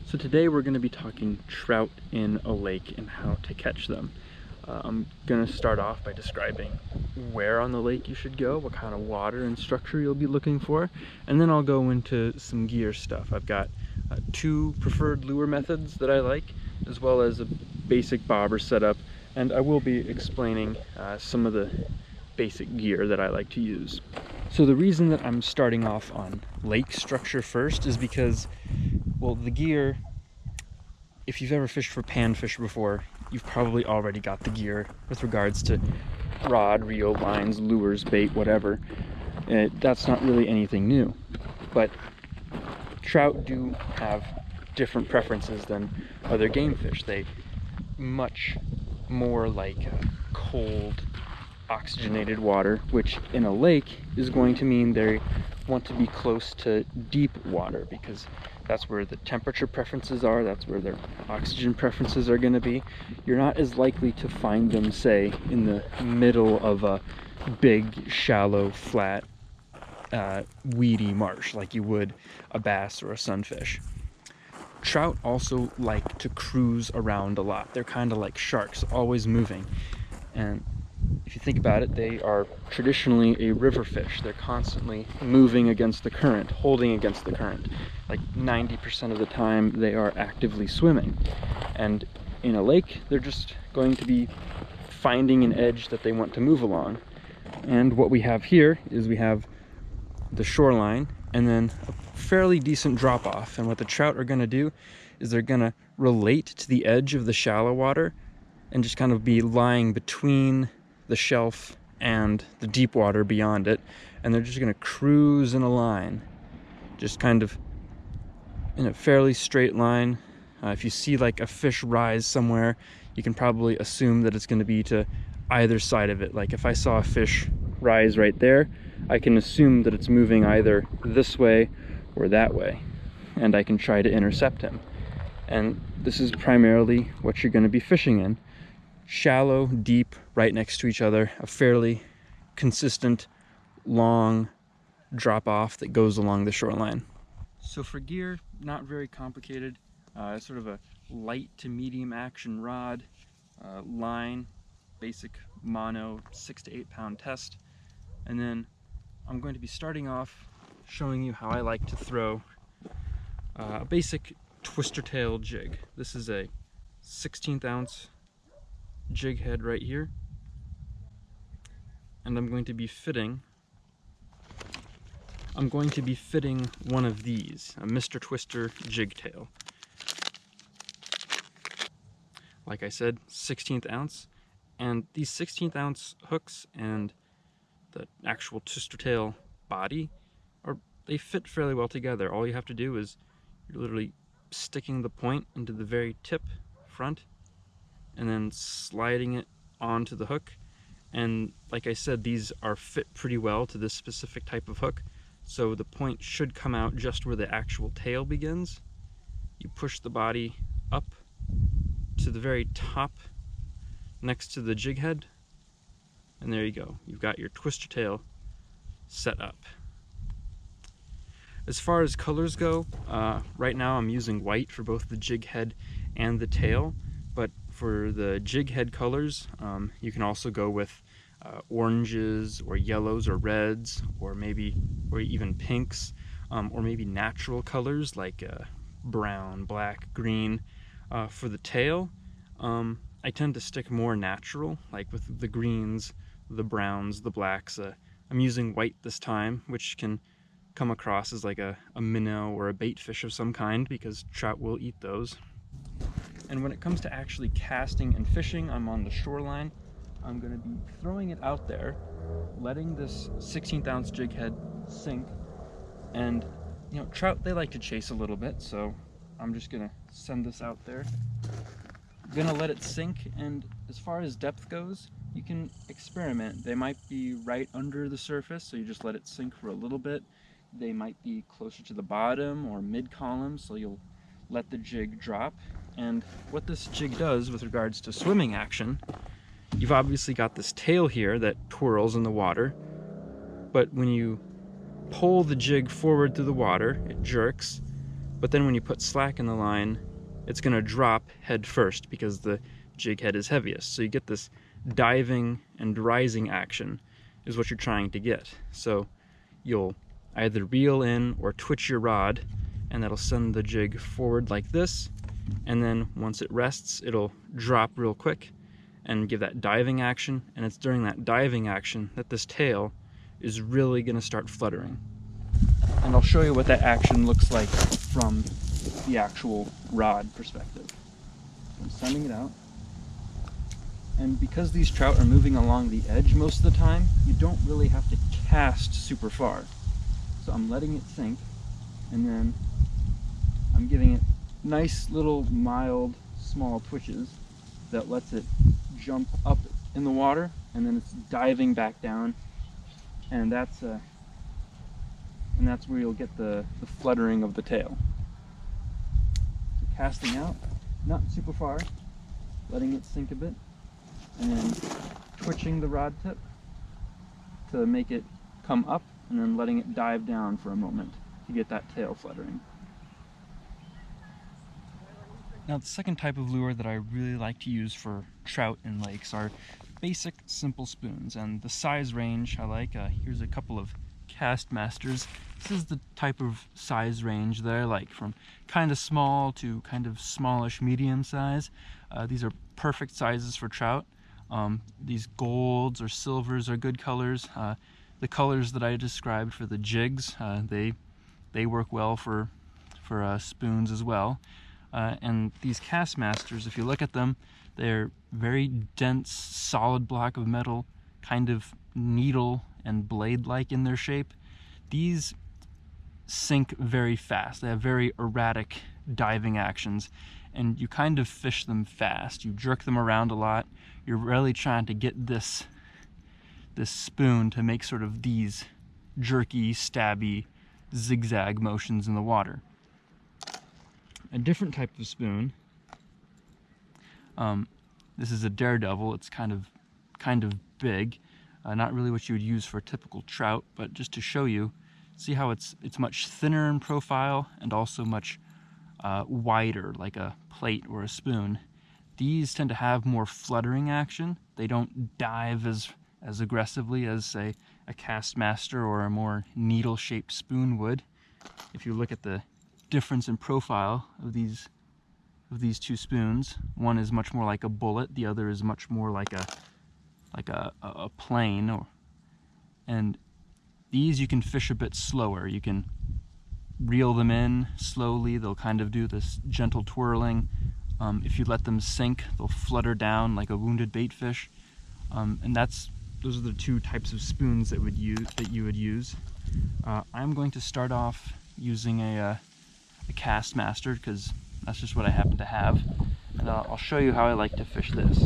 So today we're going to be talking trout in a lake and how to catch them. I'm going to start off by describing where on the lake you should go, what kind of water and structure you'll be looking for, and then I'll go into some gear stuff. I've got two preferred lure methods that I like, as well as a basic bobber setup, and I will be explaining some of the basic gear that I like to use. So the reason that I'm starting off on lake structure first is because, well, the gear, if you've ever fished for panfish before, you've probably already got the gear with regards to rod, reel, lines, lures, bait, whatever. That's not really anything new. But trout do have different preferences than other game fish. They much more like cold, oxygenated water, which in a lake is going to mean they want to be close to deep water, because that's where the temperature preferences are, that's where their oxygen preferences are going to be. You're not as likely to find them, say, in the middle of a big, shallow, flat, weedy marsh like you would a bass or a sunfish. Trout also like to cruise around a lot. They're kind of like sharks, always moving. And if you think about it, they are traditionally a river fish. They're constantly moving against the current, holding against the current. Like 90% of the time, they are actively swimming. And in a lake, they're just going to be finding an edge that they want to move along. And what we have here is we have the shoreline and then a fairly decent drop-off. And what the trout are going to do is they're going to relate to the edge of the shallow water and just kind of be lying between the shelf and the deep water beyond it, and they're just going to cruise in a line, just kind of in a fairly straight line. If you see like a fish rise somewhere, you can probably assume that it's going to be to either side of it. Like if I saw a fish rise right there, I can assume that it's moving either this way or that way, and I can try to intercept him. And this is primarily what you're going to be fishing in. Shallow, deep, right next to each other, a fairly consistent, long drop-off that goes along the shoreline. So for gear, not very complicated. Sort of a light to medium action rod, line, basic mono 6 to 8 pound test, and then I'm going to be starting off showing you how I like to throw a basic twister tail jig. This is a 16th ounce jig head right here, and I'm going to be fitting one of these, a Mr. Twister jig tail. Like I said, 16th ounce, and these 16th ounce hooks and the actual twister tail body they fit fairly well together. All you have to do is you're literally sticking the point into the very tip front and then sliding it onto the hook. And like I said, these are fit pretty well to this specific type of hook, so the point should come out just where the actual tail begins. You push the body up to the very top next to the jig head, and there you go. You've got your twister tail set up. As far as colors go, right now I'm using white for both the jig head and the tail, but for the jig head colors, you can also go with oranges or yellows or reds, or even pinks, or maybe natural colors like brown, black, green. For the tail, I tend to stick more natural, like with the greens, the browns, the blacks. I'm using white this time, which can come across as like a minnow or a bait fish of some kind, because trout will eat those. And when it comes to actually casting and fishing, I'm on the shoreline. I'm going to be throwing it out there, letting this 16th ounce jig head sink. And you know, trout, they like to chase a little bit, so I'm just going to send this out there. I'm going to let it sink, and as far as depth goes, you can experiment. They might be right under the surface, so you just let it sink for a little bit. They might be closer to the bottom or mid-column, so you'll let the jig drop. And what this jig does with regards to swimming action, you've obviously got this tail here that twirls in the water, but when you pull the jig forward through the water, it jerks, but then when you put slack in the line, it's going to drop head first because the jig head is heaviest. So you get this diving and rising action is what you're trying to get. So you'll either reel in or twitch your rod, and that'll send the jig forward like this, and then once it rests, it'll drop real quick and give that diving action, and it's during that diving action that this tail is really going to start fluttering. And I'll show you what that action looks like from the actual rod perspective. I'm sending it out, and because these trout are moving along the edge most of the time, you don't really have to cast super far. So I'm letting it sink, and then I'm giving it nice little mild small twitches that lets it jump up in the water, and then it's diving back down, and that's where you'll get the fluttering of the tail. So casting out, not super far, letting it sink a bit, and then twitching the rod tip to make it come up, and then letting it dive down for a moment to get that tail fluttering. Now, the second type of lure that I really like to use for trout in lakes are basic, simple spoons, and the size range I like. Here's a couple of Castmasters. This is the type of size range that I like, from kind of small to kind of smallish medium size. These are perfect sizes for trout. These golds or silvers are good colors. The colors that I described for the jigs, they work well for spoons as well. And these Castmasters, if you look at them, they're very dense, solid block of metal, kind of needle and blade-like in their shape. These sink very fast. They have very erratic diving actions, and you kind of fish them fast. You jerk them around a lot. You're really trying to get this spoon to make sort of these jerky, stabby, zigzag motions in the water. A different type of spoon, this is a Daredevil. It's kind of big, not really what you would use for a typical trout, but just to show you, see how it's much thinner in profile and also much wider, like a plate or a spoon. These tend to have more fluttering action. They don't dive as aggressively as, say, a Castmaster or a more needle-shaped spoon would. If you look at the difference in profile of these two spoons, one is much more like a bullet, the other is much more like a plane, and these you can fish a bit slower. You can reel them in slowly. They'll kind of do this gentle twirling. If you let them sink, they'll flutter down like a wounded bait fish, and those are the two types of spoons that you would use. I'm going to start off using a Castmaster because that's just what I happen to have, and I'll show you how I like to fish this.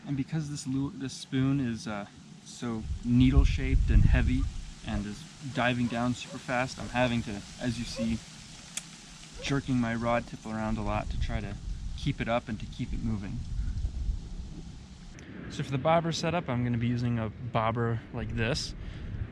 And because this spoon is so needle-shaped and heavy and is diving down super fast, I'm having to, as you see, jerking my rod tip around a lot to try to keep it up and to keep it moving. So for the bobber setup, I'm going to be using a bobber like this.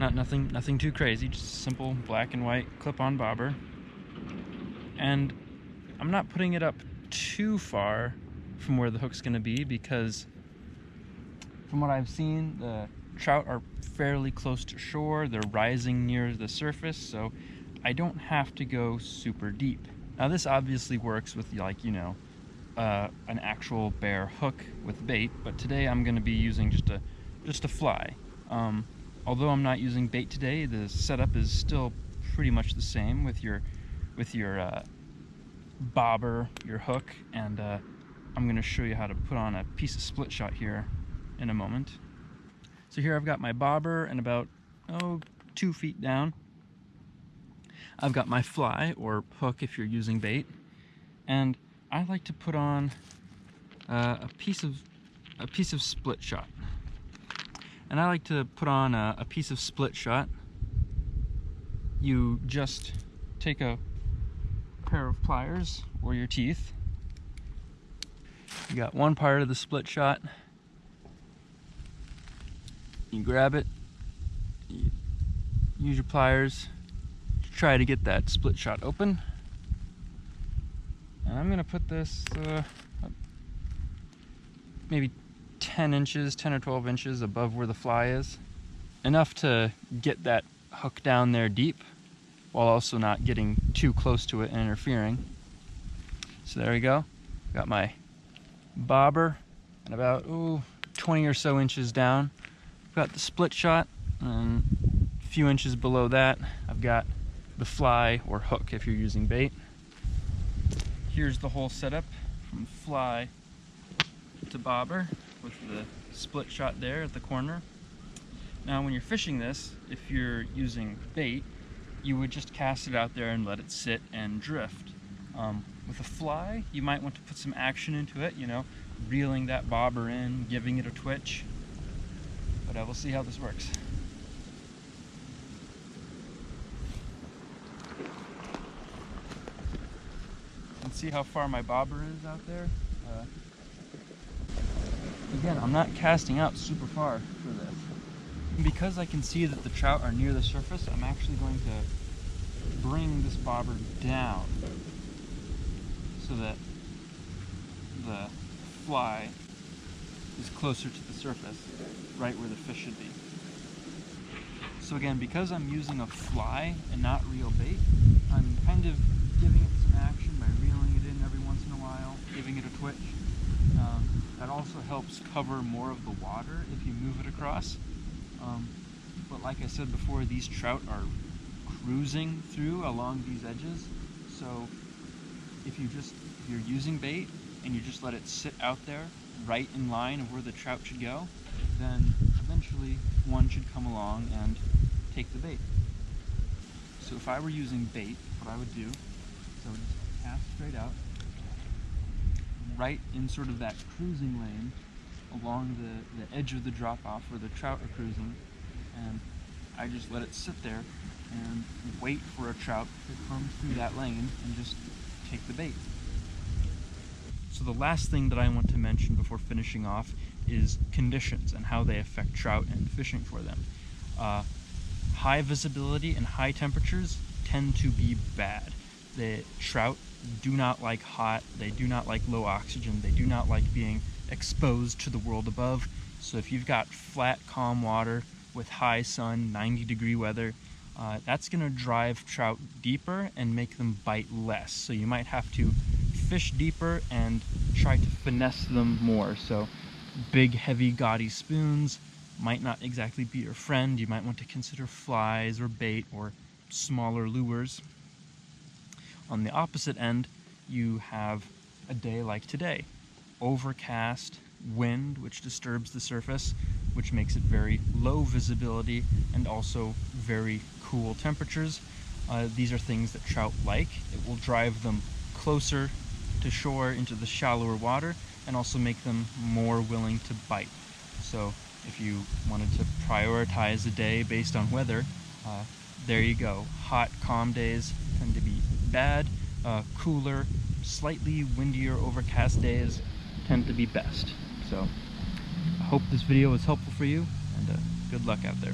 Nothing too crazy, just a simple black and white clip-on bobber. And I'm not putting it up too far from where the hook's going to be because from what I've seen, the trout are fairly close to shore. They're rising near the surface, so I don't have to go super deep. Now this obviously works with, like, you know, an actual bare hook with bait, but today I'm going to be using just a fly. Although I'm not using bait today, the setup is still pretty much the same with your bobber, your hook, and I'm going to show you how to put on a piece of split shot here in a moment. So here I've got my bobber, and about 2 feet down I've got my fly, or hook if you're using bait, and I like to put on a piece of split shot. And I like to put on a piece of split shot. You just take a pair of pliers or your teeth. You got one part of the split shot. You grab it, you use your pliers to try to get that split shot open. And I'm gonna put this maybe 10 or 12 inches above where the fly is. Enough to get that hook down there deep, while also not getting too close to it and interfering. So there we go. Got my bobber, and about 20 or so inches down, I've got the split shot, and a few inches below that, I've got the fly or hook if you're using bait. Here's the whole setup from fly to bobber with the split shot there at the corner. Now when you're fishing this, if you're using bait, you would just cast it out there and let it sit and drift. With a fly, you might want to put some action into it, you know, reeling that bobber in, giving it a twitch. But we'll see how this works. You can see how far my bobber is out there. Again, I'm not casting out super far for this. And because I can see that the trout are near the surface, I'm actually going to bring this bobber down so that the fly is closer to the surface, right where the fish should be. So again, because I'm using a fly and not real bait, I'm kind of giving it some action by reeling it in every once in a while, giving it a twitch. That also helps cover more of the water if you move it across. But like I said before, these trout are cruising through along these edges. So if you're using bait and you just let it sit out there right in line of where the trout should go, then eventually one should come along and take the bait. So if I were using bait, what I would do is I would just cast straight out, right in sort of that cruising lane along the edge of the drop-off where the trout are cruising, and I just let it sit there and wait for a trout to come through that lane and just take the bait. So the last thing that I want to mention before finishing off is conditions and how they affect trout and fishing for them. High visibility and high temperatures tend to be bad. The trout do not like hot, they do not like low oxygen, they do not like being exposed to the world above. So if you've got flat, calm water with high sun, 90-degree weather, that's going to drive trout deeper and make them bite less. So you might have to fish deeper and try to finesse them more. So big, heavy, gaudy spoons might not exactly be your friend. You might want to consider flies or bait or smaller lures. On the opposite end, you have a day like today. Overcast, wind, which disturbs the surface, which makes it very low visibility, and also very cool temperatures. These are things that trout like. It will drive them closer to shore into the shallower water and also make them more willing to bite. So if you wanted to prioritize a day based on weather, there you go. Hot, calm days tend to be bad. Cooler, slightly windier, overcast days tend to be best. So I hope this video was helpful for you, and good luck out there.